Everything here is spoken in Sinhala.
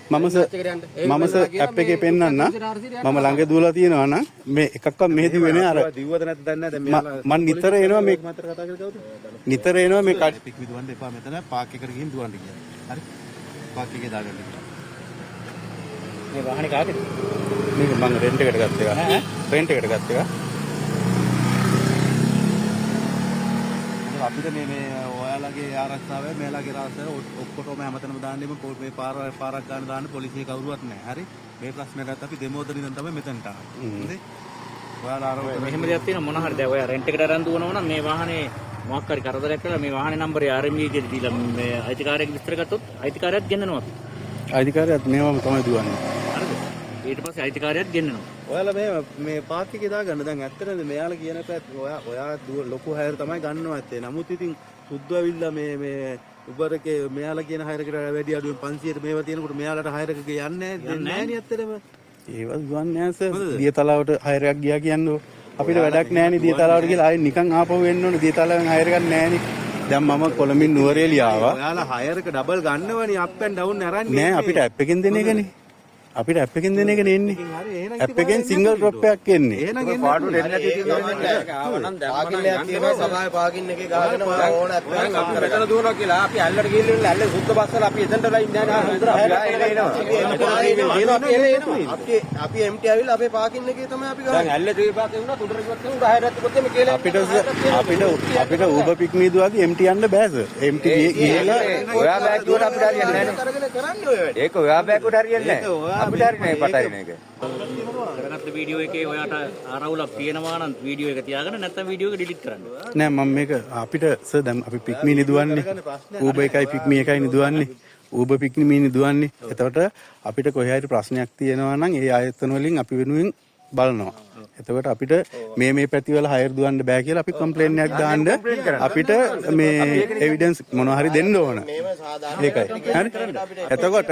මම ඇප් එකේ පෙන්නන්න මම ළඟ දුවලා තියෙනවා නම් මේ එකක්වත් මෙහෙදි වෙන්නේ අර දිව්වද නැද්ද දන්නේ නැහැ දැන් මම නිතර එනවා මේ මතර කතා කරලා කවුද නිතර එනවා මේ පික් විදුවන්න එපා මෙතන පාක් එකට ගිහින් දුවන්න කියලා හරි පාක් එකේ දාගන්න මේ වාහනේ කාගේද මේක මම රෙන්ට් එකට ගත්ත එක රෙන්ට් එකට ගත්ත එක අපිට මේ ඔයාලගේ ආරක්ෂාවයි මේලාගේ ආරක්ෂාවයි ඔක්කොටම හැමතැනම දාන්නෙම මේ පාරක් ගන්න දාන්න පොලිසිය කවුරුවත් නැහැ. හරි? මේ ප්‍රශ්නයටත් අපි දෙමෝදන ඉඳන් තමයි මෙතනට ආවේ. හරි? ඔයාලා අර මෙහෙම දෙයක් තියෙනවා මොන හරි දැන් ඔයා රෙන්ට් එකට අරන් දුවනවා නම් මේ වාහනේ මොකක් හරි කරදරයක් කළා මේ වාහනේ නම්බරේ RME එකට දීලා මේ අයිතිකාරයෙක් විස්තර ගත්තොත් අයිතිකාරයත් ගෙන්නනවා අපි. අයිතිකාරයත් මේවම තමයි දුවන්නේ. හරිද? ඊට පස්සේ අයිතිකාරයත් ගෙන්නනවා. ඔයාලා මේ පාක් එකේ දාගන්න දැන් ඇත්තටද මෙයාලා කියන පැත් ඔයා ලොකු හයර් තමයි ගන්නවා ඇත්තේ. නමුත් ඉතින් සුද්ධ ඇවිල්ලා මේ උබරකේ මෙයාලා කියන හයරකට වැඩි අඩුවෙන් 500ට මේවා තියෙනකොට මෙයාලට හයරක යන්නේ නැහැ නේ ඇත්තටම. ඒව දුවන්නේ නැහැ සර්. දියතලාවට හයරයක් ගියා කියන්නේ අපිට වැඩක් නැහැ නේ දියතලාවට කියලා ආයෙ නිකන් ආපහු වෙන්න ඕනේ දියතලාවෙන් හයර් එකක් නැහැ නේ. දැන් මම කොළඹින් නුවරඑළිය ආවා. ඔයාලා හයරක ඩබල් ගන්නවනේ අප් ඇන්ඩ් ඩවුන් අරන්නේ. නෑ අපිට ඇප් එකෙන් දෙන එකනේ. අපිට ඇප් එකෙන් දෙන එකනේ එන්නේ. ඇප් එකෙන් සිංගල් ඩ්‍රොප් එකක් එන්නේ. එහෙනම් පාඩුව දෙන්න නැති තියෙනවා. පාකින්නයක් තියෙනවා සභාවේ පාකින්න එකේ ගහගෙන ඕන ඇප් එකක් අපිට මෙතන දුවනවා කියලා අපි ඇල්ලට ගිහින් ඇල්ලේ සුද්ධ බස්සලා අපි එතනටලා ඉන්නේ නැහැ. අපි MT ඇවිල්ලා අපේ පාකින්න එකේ තමයි අපි ගහන්නේ. දැන් ඇල්ලේ ත්‍රී පාකේ වුණා තුඩර ඉවත් වුණා 10 රැත් කොත්තේ මේ කියලා අපිට ඌබර් පික් මේ දුවාගේ MT යන්න බෑ සර්. MT ගිහලා ඔයා බෑග් දුවට අපිට හරියන්නේ නැහැ. කරගෙන කරන්නේ ඔය වැඩේ. ඒක ඔයා බෑග් උඩ හරියන්නේ නැහැ. අපිට හරියන්නේ පටරින එක. කරගත්ත වීඩියෝ එකේ ඔයාට ආරවුලක් තියෙනවා නම් වීඩියෝ එක තියාගන්න නැත්නම් වීඩියෝ එක ඩිලීට් කරන්න. නෑ මම මේක අපිට සර් දැන් අපි පික්මී නිදුවන්නේ. ඌබර් එකයි පික්මී එකයි නිදුවන්නේ. ඌබර් පික්මී නිදුවන්නේ. එතකොට අපිට කොහේ හරි ප්‍රශ්නයක් තියෙනවා නම් ඒ ආයතන වලින් අපි වෙනුවෙන් බලනවා. එතකොට අපිට මේ පැති වල හයර් දුවන්න බෑ කියලා අපි කම්ප්ලේන් එකක් දාන්න අපිට මේ එවිඩන්ස් මොනවා හරි දෙන්න ඕන. ඒකයි. හරි. එතකොට